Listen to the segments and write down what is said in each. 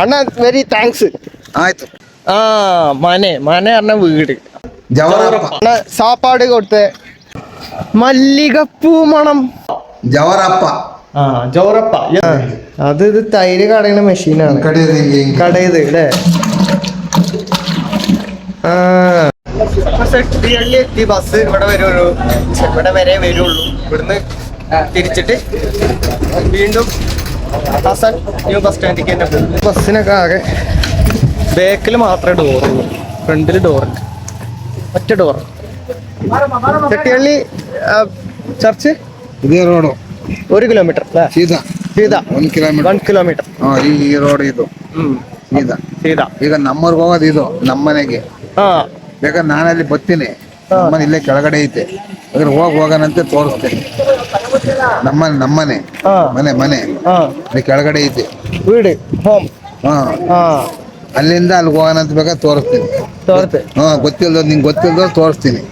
ಅಣ್ಣ very thanks. ಆಯ್ತು. ಮನೆ ಅಣ್ಣ വീട് ജവറപ്പ. അണ്ണ സാപ്പാട് കൊടുത്തേ മല്ലികപ്പൂ മണം ജവറപ്പ. ജോറപ്പ. അത് ഇത് തൈര് കടയുന്ന മെഷീനാണ് കടയത് അല്ലേ. എത്തി ബസ് ഇവിടെ വരുള്ളൂ, ഇവിടെ വരെ വരുള്ളൂ. ഇവിടുന്ന് തിരിച്ചിട്ട് വീണ്ടും ഹസൻ ന്യൂ ബസ് സ്റ്റാൻഡിലേക്ക് തന്നെ പോകും. ബസ്സിനൊക്കെ ആകെ ബാക്കിൽ മാത്രമേ ഡോറുള്ളൂ, ഫ്രണ്ടിൽ ഡോറുണ്ട്, ഒറ്റ ഡോർ. ചെട്ടിയള്ളി ചർച്ച് ಇದೇ ರೋಡು 1 കിലോമീറ്റർ അല്ലേ? ಸೀದಾ ಸೀದಾ 1 ಕಿಲೋಮೀಟರ್. 1 കിലോമീറ്റർ. ಈ ರೋಡ್ ಇದು ಸೀದಾ ಸೀದಾ. ಈಗ ನಮ್ಮೂರ್ಗೆ ಹೋಗೋದು ಇದು ನಮ್ಮನೆಗೆ. ಬೇಕಾದ್ರೆ ನಾನಲ್ಲಿ ಬರ್ತೀನಿ, ನಮ್ಮನೆ ಇಲ್ಲೇ ಕೆಳಗಡೆ ಐತೆ. ಅದ್ರ ಹೋಗೋಣಂತೆ ತೋರಿಸ್ತೇನೆ. ನಮ್ಮನೆ ಮನೆ ಇಲ್ಲಿ ಕೆಳಗಡೆ ಐತೆ വീട് ಹೋಮ್. ಅಲ್ಲಿಂದ ಅಲ್ಲಿಗೆ ಹೋಗೋಣಂತ ಬೇಕಾದ್ರೆ ತೋರಿಸ್ತೀನಿ. ಗೊತ್ತಿಲ್ದೋ ನಿಂಗೆ ಗೊತ್ತಿಲ್ದೋ ತೋರಿಸ್ತೀನಿ.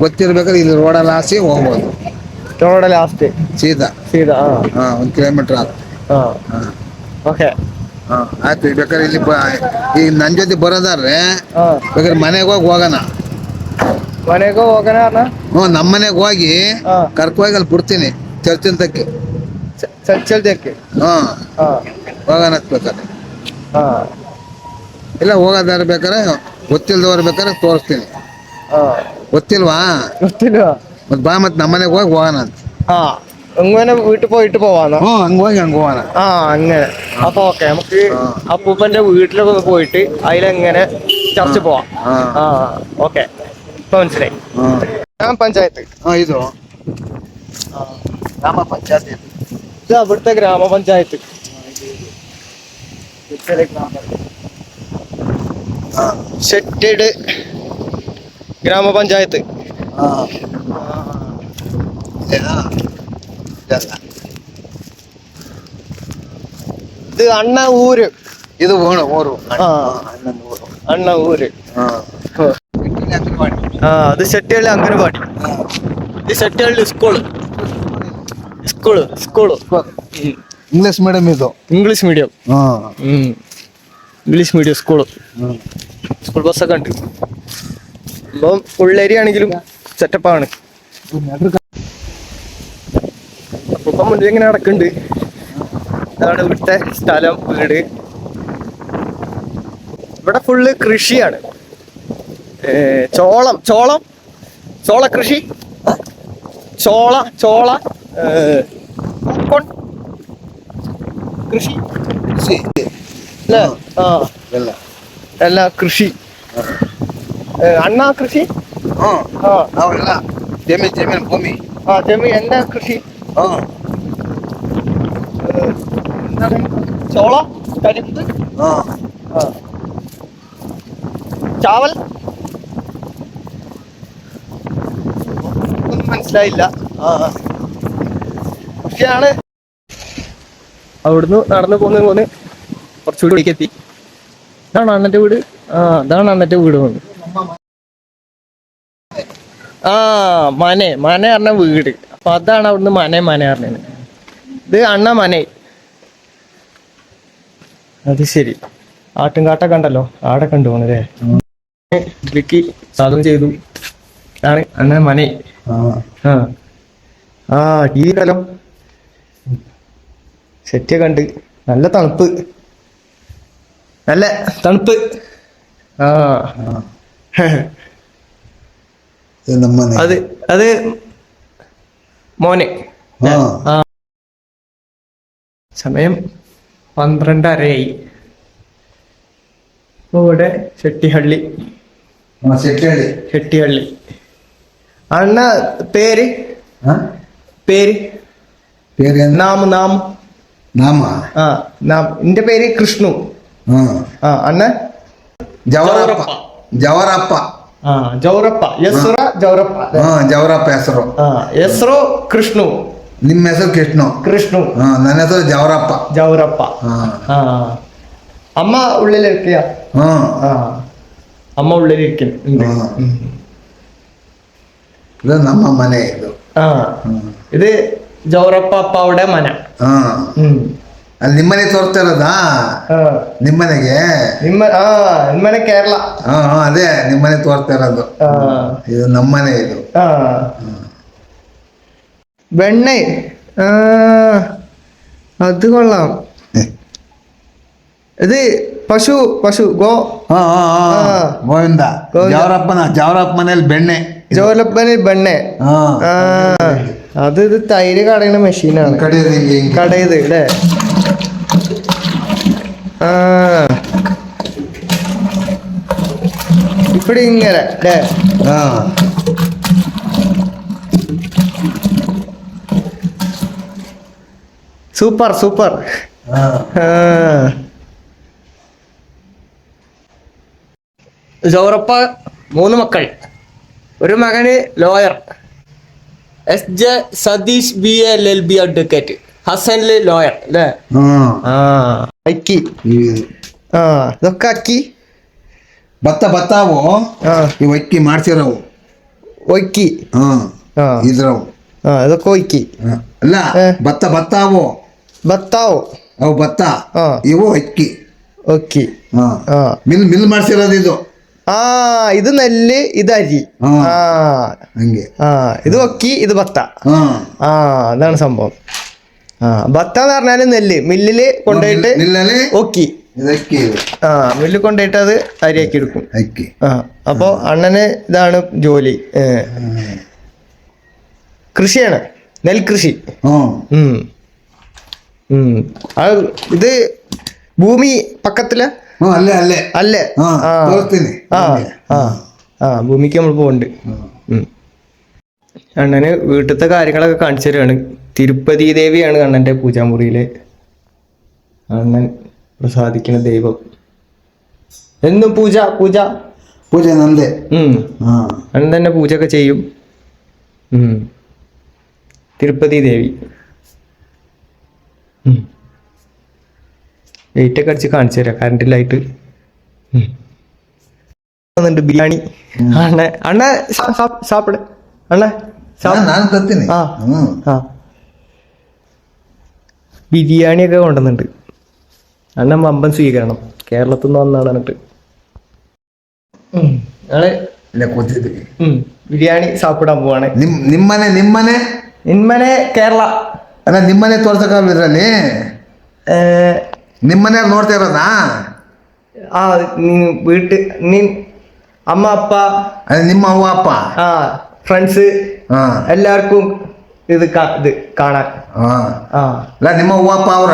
ಗೊತ್ತಿರ್ಬೇಕಾದ್ರೆ ಇಲ್ಲಿ ರೋಡಲ್ಲಿ ಹಾಸಿ ಹೋಗ್ಬೋದು. ರೋಡ ಲಾಸ್ಟ್ ಸೀದಾ ಸೀದಾ 1 ಕಿಲೋಮೀಟರ್ ಆಗ. ಓಕೆ ಆಯ್ತು. ಬೇಕಾದ್ರೆ ಇಲ್ಲಿ ಈಗ ನನ್ನ ಜೊತೆ ಬರೋದಾದ್ರೆ ಬೇಕಾದ್ರೆ ಮನೆಗೆ ಹೋಗೋಣ. ನಮ್ಮ ಮನೆಗೆ ಹೋಗಿ ಕರ್ಕೋಗಿ ಅಲ್ಲಿ ಬಿಡ್ತೀನಿ ಚರ್ಚಿಂತಕ್ಕೆ. ಹೋಗೋಣ ಬೇಕಾದ್ರೆ. ಇಲ್ಲ ಹೋಗೋದಾದ್ರೆ ಬೇಕಾದ್ರೆ ಗೊತ್ತಿಲ್ದವ್ರು ಬೇಕಾದ್ರೆ ತೋರಿಸ್ತೀನಿ. ಗೊತ್ತಿಲ್ವಾ? ಮತ್ತೆ ಬಾ, ಮತ್ತೆ ನಮ್ಮನೆಗೆ ಹೋಗಿ ಹೋಗೋಣ ಅಂತ. അങ്ങനെ വീട്ടിൽ പോയിട്ട് പോവാന്നോ? അങ്ങ് പോവാന. അങ്ങനെ. അപ്പൊ ഓക്കെ, നമുക്ക് അപ്പൂപ്പന്റെ വീട്ടിലൊക്കെ ഒന്ന് പോയിട്ട് അതിലെങ്ങനെ ചർച്ച പോവാം. ഓക്കെ, ഇപ്പൊ മനസ്സിലായി. ഗ്രാമപഞ്ചായത്ത് ഇത് ഗ്രാമപഞ്ചായത്ത്. ഇത് അവിടുത്തെ ഗ്രാമപഞ്ചായത്ത്. ഷെറ്റഡ് ഗ്രാമപഞ്ചായത്ത്. ഇത് അണ്ണ ഊര്. ഇത് ഊര് അണ്ണ ഊര്. അത് ഷെട്ടിയള്ളി അംഗനവാടി. ഇത് ഷെട്ടിയള്ളി സ്കൂള്. English medium. ಇದು English medium. English medium school ബസ്സൊക്കെ ഉണ്ട്. അപ്പം ഉള്ളേരി ആണെങ്കിലും സെറ്റപ്പാണ്. അപ്പം മുന്നിൽ ഇങ്ങനെ നടക്കുന്നുണ്ട്. ഇതാണ് ഇവിടുത്തെ സ്ഥലം, വീട്. ഇവിടെ ഫുള്ള് കൃഷിയാണ്. ചോള കൃഷി. ചോള കൃഷി അല്ലേ? എല്ലാ കൃഷി. അണ്ണ കൃഷി. ಜಮೀನ್ ಭೂಮಿ. ജമീൻ എന്താ കൃഷി? എന്താണ്? ചോള, കരിമ്പ്, ചാവൽ. ഒന്നും മനസ്സിലായില്ല. കൃഷിയാണ്. അവിടുന്ന് നടന്ന് പോന്ന് കുറച്ചുകൂടി എത്തി. ഇതാണ് അണ്ണന്റെ വീട്. അതാണ് അണ്ണന്റെ വീട്. മന പറഞ്ഞ വീട്. അപ്പൊ അതാണ് അവിടുന്ന് മന പറഞ്ഞത്. ഇത് അണ്ണ മന. അത് ശരി. ആട്ടുംകാട്ടൊക്കെ ഉണ്ടല്ലോ, ആടെ കണ്ടു പോണല്ലേ. ഇതിലേക്ക് സാധനം ചെയ്തു. ഇതാണ് അണ്ണ മന. ഈ സ്ഥലം സെറ്റൊക്കെ ഉണ്ട്. നല്ല തണുപ്പ്. അത് മോനെ. സമയം 12:30. ഇവിടെ ഷെട്ടിഹള്ളി. അണ്ണ പേര് നാം. എന്റെ പേര് കൃഷ്ണു. അണ്ണ ಜವರಪ್ಪ. ಜವರಪ್ಪ ಹೆಸರು ಕೃಷ್ಣು. ನಿಮ್ಮ ಹೆಸರು ಕೃಷ್ಣು. ನನ್ನ ಹೆಸರು ಜವರಪ್ಪ. അമ്മ ഉള്ളിലിരിക്കുക. അമ്മ ഉള്ളിലിരിക്കുന്നു. ഇത് നമ്മ മന. ഇത് ഇത് ജൗറപ്പ അപ്പാവുടെ മന. ಅಲ್ಲಿ ನಿಮ್ಮನೆ ತೋರಿಸ್ತಾ ಇರೋದಾ ನಿಮ್ಮನೆಗೆ ನಿಮ್ಮನೆ ಕೇರಳ. ಅದೇ ನಿಮ್ಮನೆ ತೋರಿಸ್ತಾ ಇರೋದು. ಇದು ನಮ್ಮನೆ ಇದು. വെണ്ണ അത് കൊള്ളാം. ഇത് പശു പശു ഗോ ಗೋವಿಂದ ജവറപ്പ ಮನೇಲಿ ಬೆಣ್ಣೆ. ജോലപ്പന് ബെണ്ണെ. അത് ഇത് തൈര് കടയുന്ന മെഷീനാണ്. കടയത് അല്ലേ? ഇപ്പടി ഇങ്ങനെ അല്ലേ? Super super. ജോറപ്പ 3 മക്കൾ. ഒരു മകന് lawyer, SJ Satish BA LLB advocate, ഹസനില് ലോയർ അല്ലേ? അക്കി ഇതൊക്കെ അക്കി ಭತ್ತಾವು ಇವು ಅಕ್ಕಿ ಮಾಡ್ಸಿರವು ಒಕ್ಕಿ. ಇದ್ರವು ഇതൊക്കെ ഒക്കി ಅಲ್ಲ ಭತ್ತಾವು ಅವು ಭತ್ತ, ಇವು ಅಕ್ಕಿ ഒക്കി. ಮಿಲ್ ಮಾಡ್ಸಿರೋದು ಇದು. ഇത് നെല്ല്, ഇത് അരി. ಹಂಗೆ ഇത് ഒക്കി, ഇത് ഭത്ത. അതാണ് സംഭവം. ഭത്ത എന്ന് പറഞ്ഞാല് നെല്ല് മില്ലില് കൊണ്ടുപോയിട്ട് ഒക്കി. മില്ലിൽ കൊണ്ടുപോയിട്ട് അത് അരിയാക്കി എടുക്കും. അപ്പൊ അണ്ണന് ഇതാണ് ജോലി. കൃഷിയാണ്, നെൽകൃഷി. ഇത് ഭൂമി പക്കത്തില് അല്ലേ? ഭൂമിക്ക് നമ്മൾ പോകണ്ട്. അണ്ണന് വീട്ടിലത്തെ കാര്യങ്ങളൊക്കെ കാണിച്ചു തരാണ്. തിരുപ്പതി ദേവിയാണ് അണ്ണന്റെ പൂജാമുറിയിലെ അണ്ണൻ പ്രസാദിക്കുന്ന ദൈവം. എന്നും പൂജ പൂജ പൂജ നന്ദേ. അണ്ണൻ തന്നെ പൂജ ഒക്കെ ചെയ്യും. തിരുപ്പതി ദേവി ലൈറ്റൊക്കെ അടിച്ച് കാണിച്ചു തരാം കറണ്ടിലായിട്ട്. ബിരിയാണി അണ്ണ സാപ്പിട് അണ്ണ ബിരിയാണിയൊക്കെ കൊണ്ടുവന്നുണ്ട്. അണ്ണൻ വമ്പൻ സ്വീകരണം. കേരളത്തിൽ നിന്ന് വന്നാണ് എന്നിട്ട് ഞങ്ങള് ബിരിയാണി സാപ്പിടാൻ പോവാണ്. നിമ്മനെ കേരള ಅಲ್ಲ ನಿಮ್ಮನೆ ತೋರ್ಸಕ್ಕಾಗಲ್ಲ ಇದ್ರಲ್ಲಿ. ನಿಮ್ಮನೆಯವ್ರು ನೋಡ್ತಾ ಇರೋದಾ? വീട്ട് അമ്മ അപ്പ അതെ ನಿಮ್ಮ ಅವ್ವ ಅಪ್ಪ ഫ്രണ്ട്സ് എല്ലാവർക്കും ഇത് കാണാൻ. ಅಲ್ಲ ನಿಮ್ಮ ಅವ್ವ ಅಪ್ಪ ಅವರ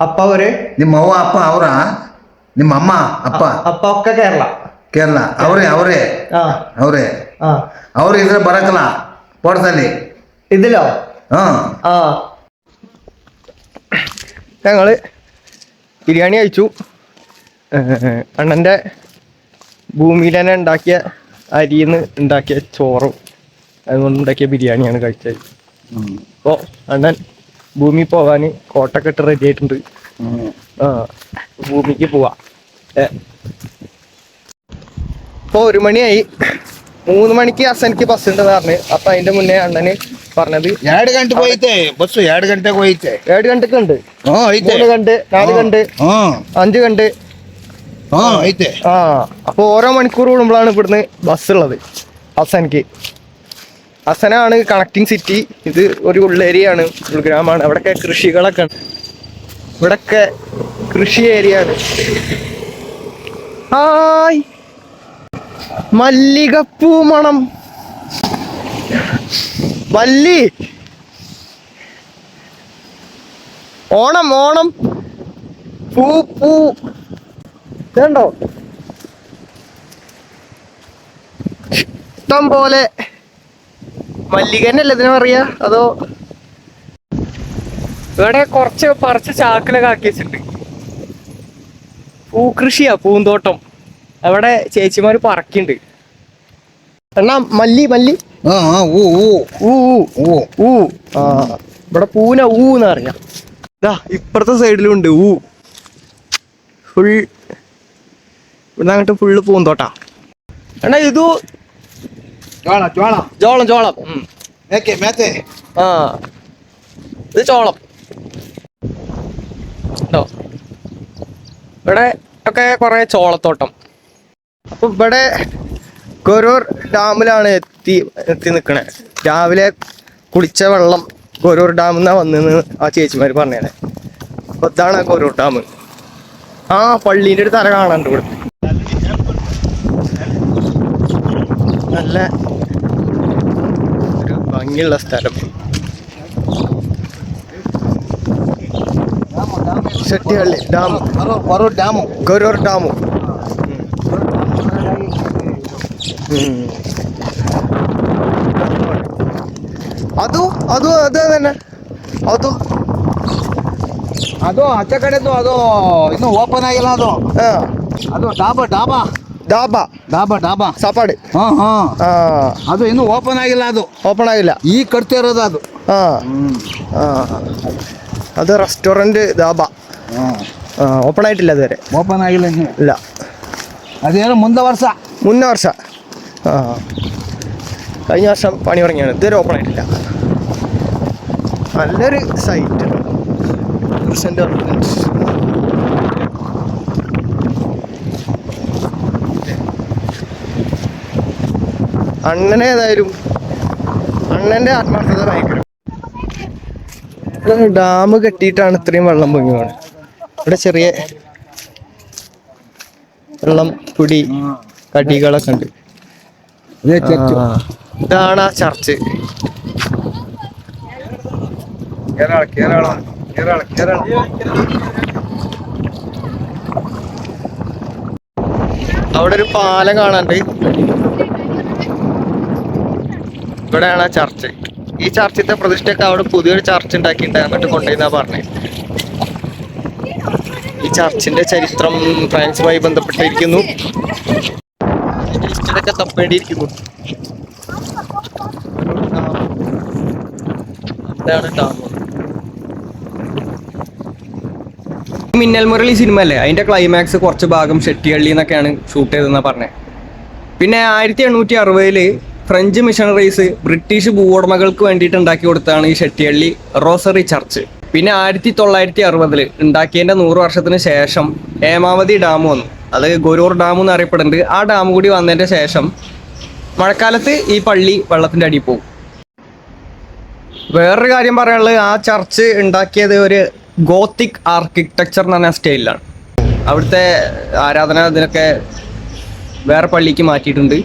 ಅಪ್ಪ ಅವರೇ? ನಿಮ್ಮ ಅವ್ವ ಅಪ್ಪ ಅವರ? ನಿಮ್ಮ ಅಮ್ಮ ಅಪ್ಪ ഒക്കെ കേരള ಅವರೇ ಅವ್ರು ಇದ್ರೆ ಬರಕಲ್ಲ ಫೋಟೋದಲ್ಲಿ ഇതിലോ? ഞങ്ങള് ബിരിയാണി കഴിച്ചു. അണ്ണൻ്റെ ഭൂമിയിൽ തന്നെ ഉണ്ടാക്കിയ അരിന്ന് ഉണ്ടാക്കിയ ചോറും അതുകൊണ്ട് ഉണ്ടാക്കിയ ബിരിയാണിയാണ് കഴിച്ചത്. അപ്പോൾ അണ്ണൻ ഭൂമി പോകാൻ കോട്ടൊക്കെ ഇട്ട് റെഡി ആയിട്ടുണ്ട്. ഭൂമിക്ക് പോവാ. ഇപ്പോൾ 1 മണിയായി. 3 മണിക്ക് അസനിക്ക് ബസ് ഉണ്ടെന്ന് പറഞ്ഞ്. അപ്പൊ അതിന്റെ മുന്നേ അണ്ണന് പറഞ്ഞത് 2 ಗಂಟೆಗೆ ಹೋಯ್ತೆ ಬಸ್ಸು. 2 ಗಂಟೆಗೆ ಹೋಯ್ತೆ. 2 ಗಂಟೆಗೆ ഉണ്ട്. 3 ಗಂಟೆ, 4 ಗಂಟೆ, 5 ಗಂಟೆ ಐತೆ. അപ്പൊ ഓരോ മണിക്കൂർ കൂടുമ്പോഴാണ് ഇവിടുന്ന് ബസ് ഉള്ളത് അസനിക്ക്. അസനാണ് കണക്ടിങ് സിറ്റി. ഇത് ഒരു ഉള്ളേരിയാണ്, ഉൾഗ്രാമമാണ്. അവിടെയൊക്കെ കൃഷികളൊക്കെ ഉണ്ട്. ഇവിടൊക്കെ കൃഷി ഏരിയ ആണ്. ഹായ്, മല്ലികപ്പൂ മണം. മല്ലി ഓണം പൂ ഇതുണ്ടോ? ഇഷ്ടം പോലെ മല്ലികന്നല്ലേ ഇതിനെ പറയാ? അതോ ഇവിടെ കുറച്ച് പറിച്ച് ചാക്കിലൊക്കെ ആക്കി വെച്ചിട്ടുണ്ട്. പൂക്കൃഷിയാ, പൂന്തോട്ടം. അവിടെ ചേച്ചിമാര് പറക്കുന്നുണ്ട്. എന്നാ മല്ലി ഇവിടെ പൂന എന്ന് പറയാം. ഇതാ ഇപ്പുറത്തെ സൈഡിലും ഉണ്ട് ഫുൾ. ഇവിടെ അങ്ങോട്ട് ഫുള്ള് പൂന്തോട്ടാ. എന്നാ ഇത് ചോളം. ഇത് ചോളം. കേട്ടോ. ഇവിടെ ഒക്കെ കുറെ ചോളത്തോട്ടം. അപ്പൊ ഇവിടെ ഗൊരൂർ ഡാമിലാണ് എത്തി നിക്കണേ. രാവിലെ കുളിച്ച വെള്ളം ഗൊരൂർ ഡാമിൽ നിന്നാ വന്നെന്ന് ആ ചേച്ചിമാര് പറഞ്ഞേ. അപ്പൊ ഇതാണ് ഗൊരൂർ ഡാം. ആ പള്ളീൻ്റെ ഒരു തല കാണാണ്ട് ഇവിടെ. നല്ല ഒരു ഭംഗിയുള്ള സ്ഥലം. ശെട്ടിഹള്ളി ഡാം, ഗൊരൂർ ഡാം. ಅದು തന്നെ ಅದು ಆಚೆ ಕಡೆದು ಅದು ಇನ್ನೂ ಓಪನ್ ಆಗಿಲ್ಲ. ಅದು ಡಾಬಾ ಸಾಪಾಡು. ಅದು ಇನ್ನೂ ಓಪನ್ ಆಗಿಲ್ಲ. ಓಪನ್ ಆಗಿಲ್ಲ, ಈಗ ಕಟ್ತಾ ಇರೋದು ಅದು. ಅದು ರೆಸ್ಟೋರೆಂಟ್ ಧಾಬಾ. ಓಪನ್ ആയിട്ടില്ല ഇതുവരെ. ഓപ്പൺ ಆಗಿಲ್ಲ ഇല്ല. അದೇനോ മുന്നേ വർഷം കഴിഞ്ഞ വർഷം പണി തുടങ്ങിയാണ്. ഇതുവരെ ഓപ്പൺ ആയിട്ടില്ല. നല്ലൊരു സൈറ്റ്. അണ്ണനെ ഏതായാലും അണ്ണന്റെ ആത്മാർത്ഥത ഭയങ്കര. ഡാം കെട്ടിയിട്ടാണ് ഇത്രയും വെള്ളം പൊങ്ങി പോകുന്നത്. ഇവിടെ ചെറിയ വെള്ളം കുടി കടികളൊക്കെ ഉണ്ട്. ഇതാണ് ആ ചർച്ച്. കേരള അവിടെ ഒരു പാലം കാണാണ്ട്. ഇവിടെയാണ് ആ ചർച്ച്. ഈ ചർച്ചിന്റെ പ്രതിഷ്ഠയൊക്കെ അവിടെ പുതിയൊരു ചർച്ച് ഉണ്ടാക്കിയിട്ട് അങ്ങോട്ട് കൊണ്ടുപോയിന്നാ പറഞ്ഞത്. ഈ ചർച്ചിന്റെ ചരിത്രം ഫ്രാൻസുമായി ബന്ധപ്പെട്ടിരിക്കുന്നു. ഹിസ്റ്ററിയൊക്കെ തപ്പേണ്ടിയിരിക്കുന്നു. ഇതാണ് ഡാം. മിന്നൽ മുരളി സിനിമ അല്ലേ, അതിന്റെ ക്ലൈമാക്സ് കുറച്ച് ഭാഗം ഷെട്ടിഹള്ളി എന്നൊക്കെയാണ് ഷൂട്ട് ചെയ്തതെന്നാ പറഞ്ഞത്. പിന്നെ 1860 ഫ്രഞ്ച് മിഷണറീസ് ബ്രിട്ടീഷ് ഭൂവുടമകൾക്ക് വേണ്ടിയിട്ട് ഉണ്ടാക്കി കൊടുത്താണ് ഈ ഷെട്ടിഹള്ളി റോസറി ചർച്ച്. പിന്നെ 1960 ഉണ്ടാക്കിയതിന്റെ 100 വർഷത്തിന് ശേഷം ഹേമാവതി ഡാം വന്നു. അത് ഗൊരൂർ ഡാം എന്ന് അറിയപ്പെടുന്നുണ്ട്. ആ ഡാം കൂടി വന്നതിന്റെ ശേഷം മഴക്കാലത്ത് ഈ പള്ളി വെള്ളത്തിന്റെ അടിയിൽ പോകും. വേറൊരു കാര്യം പറയാനുള്ളത്, ആ ചർച്ച് ഉണ്ടാക്കിയത് ഒരു ഗോത്തിക് ആർക്കിടെക്ചർ എന്ന് പറഞ്ഞ സ്റ്റൈലിലാണ്. അവിടുത്തെ ആരാധന ഇതിനൊക്കെ വേറെ പള്ളിക്ക് മാറ്റിയിട്ടുണ്ട്.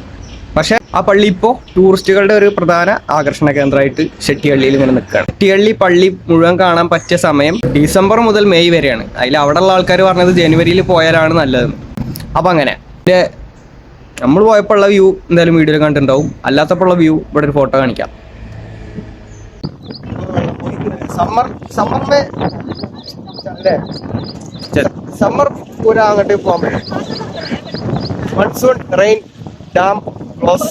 പക്ഷെ ആ പള്ളി ഇപ്പോൾ ടൂറിസ്റ്റുകളുടെ ഒരു പ്രധാന ആകർഷണ കേന്ദ്രമായിട്ട് ഷെട്ടിഹള്ളിയിൽ ഇങ്ങനെ നിൽക്കുകയാണ്. ഷെട്ടിഹള്ളി പള്ളി മുഴുവൻ കാണാൻ പറ്റിയ സമയം ഡിസംബർ മുതൽ മെയ് വരെയാണ്. അതിൽ അവിടെയുള്ള ആൾക്കാർ പറഞ്ഞത് ജനുവരിയിൽ പോയാലാണ് നല്ലതെന്ന്. അപ്പം അങ്ങനെ നമ്മൾ പോയപ്പോൾ ഉള്ള വ്യൂ എന്തായാലും വീഡിയോയിൽ കണ്ടിട്ടുണ്ടാവും. അല്ലാത്തപ്പോൾ ഉള്ള വ്യൂ ഇവിടെ ഒരു ഫോട്ടോ കാണിക്കാം. സമ്മർ പൂരാ അങ്ങോട്ട് പോകാൻ പറ്റും. Monsoon rain dam close.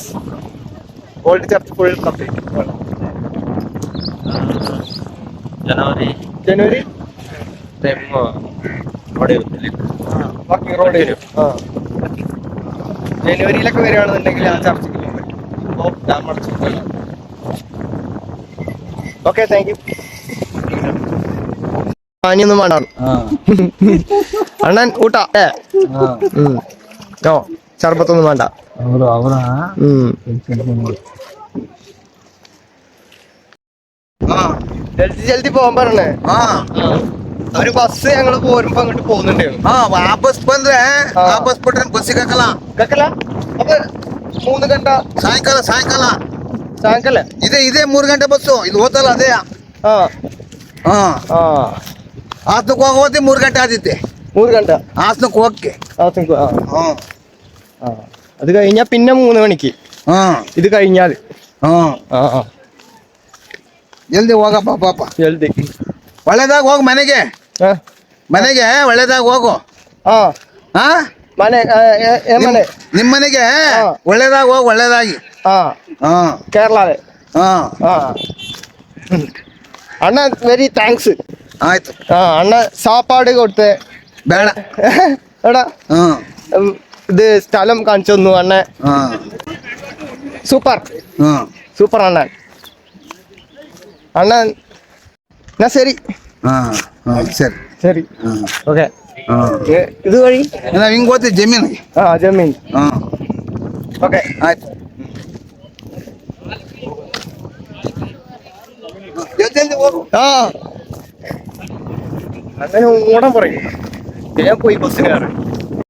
Old church full complete. ജനുവരി ബാക്കി റോഡ് വരും. ജനുവരിയിലൊക്കെ വരികയാണെന്നുണ്ടെങ്കിൽ ആ ചർച്ചയ്ക്ക് പോകാൻ പറ്റും. അപ്പോൾ ഡാം അടച്ചു. Okay, thank you. പാനിയൊന്നും വേണ്ട അണ്ണൻ ഊട്ടാ. ഓ ശർബത്തൊന്നും വേണ്ട. ജൽദി ജൽദി പോകാൻ പറഞ്ഞേ. ഒരു ബസ് ഞങ്ങള് പോരുമ്പോ അങ്ങോട്ട് പോകുന്നുണ്ടായിരുന്നു. അപ്പൊ 3 ಗಂಟ ಸಾಯಂಕಾಲ ಇದೇ 3 ಗಂಟೆ ಬಸ್ಸು. ಇದು ಹೋತಲ್ಲ ಅದೇ. ಹಾಸನಕ್ಕೆ ಹೋಗೋದೇ 3 ಗಂಟೆ ಆದಿತ್ತೆ. 3 ಗಂಟೆ ಹಾಸನಕ್ಕೆ ಹೋಗಕ್ಕೆ. അത് കഴിഞ്ഞാ പിന്നെ 3 മണിക്ക്. ഇത് കഴിഞ്ഞാൽ ಜಲ್ದಿ ಹೋಗಪ್ಪ ಪಾಪ. ಜಲ್ದಿ ಒಳ್ಳೇದಾಗ ಹೋಗು ಮನೆಗೆ. ಒಳ್ಳೇದಾಗ ಹೋಗು. ಮನೆ ಮನೆ ನಿಮ್ಮ ಮನೆಗೆ ಒಳ್ಳೇದಾಗ ಹೋಗು. ಒಳ್ಳೇದಾಗಿ കേരള. അണ്ണ വെരി താങ്ക്സ്. ಆಯ್ತು. അണ്ണ സാപ്പാട് കൊടുത്തേ. ಬೇಡ എടാ ഇത് സ്ഥലം കാണിച്ചു തന്നു അണ്ണ. സൂപ്പർ അണ്ണൻ. അണ്ണൻ എന്നാ ശരി. ಸರಿ. ശരി ഓക്കെ ഇത് വഴി ನಾವು ಹಿಂಗ್ ಹೋಗ್ತೀವಿ ಜಮೀನ್ ജമീൻ ഓക്കെ ಆಯ್ತು ಜಲ್ದಿ ಹೋಗು അങ്ങനെ ഓടാൻ പറയും ഞാൻ പോയി ബസ്സിന് കയറി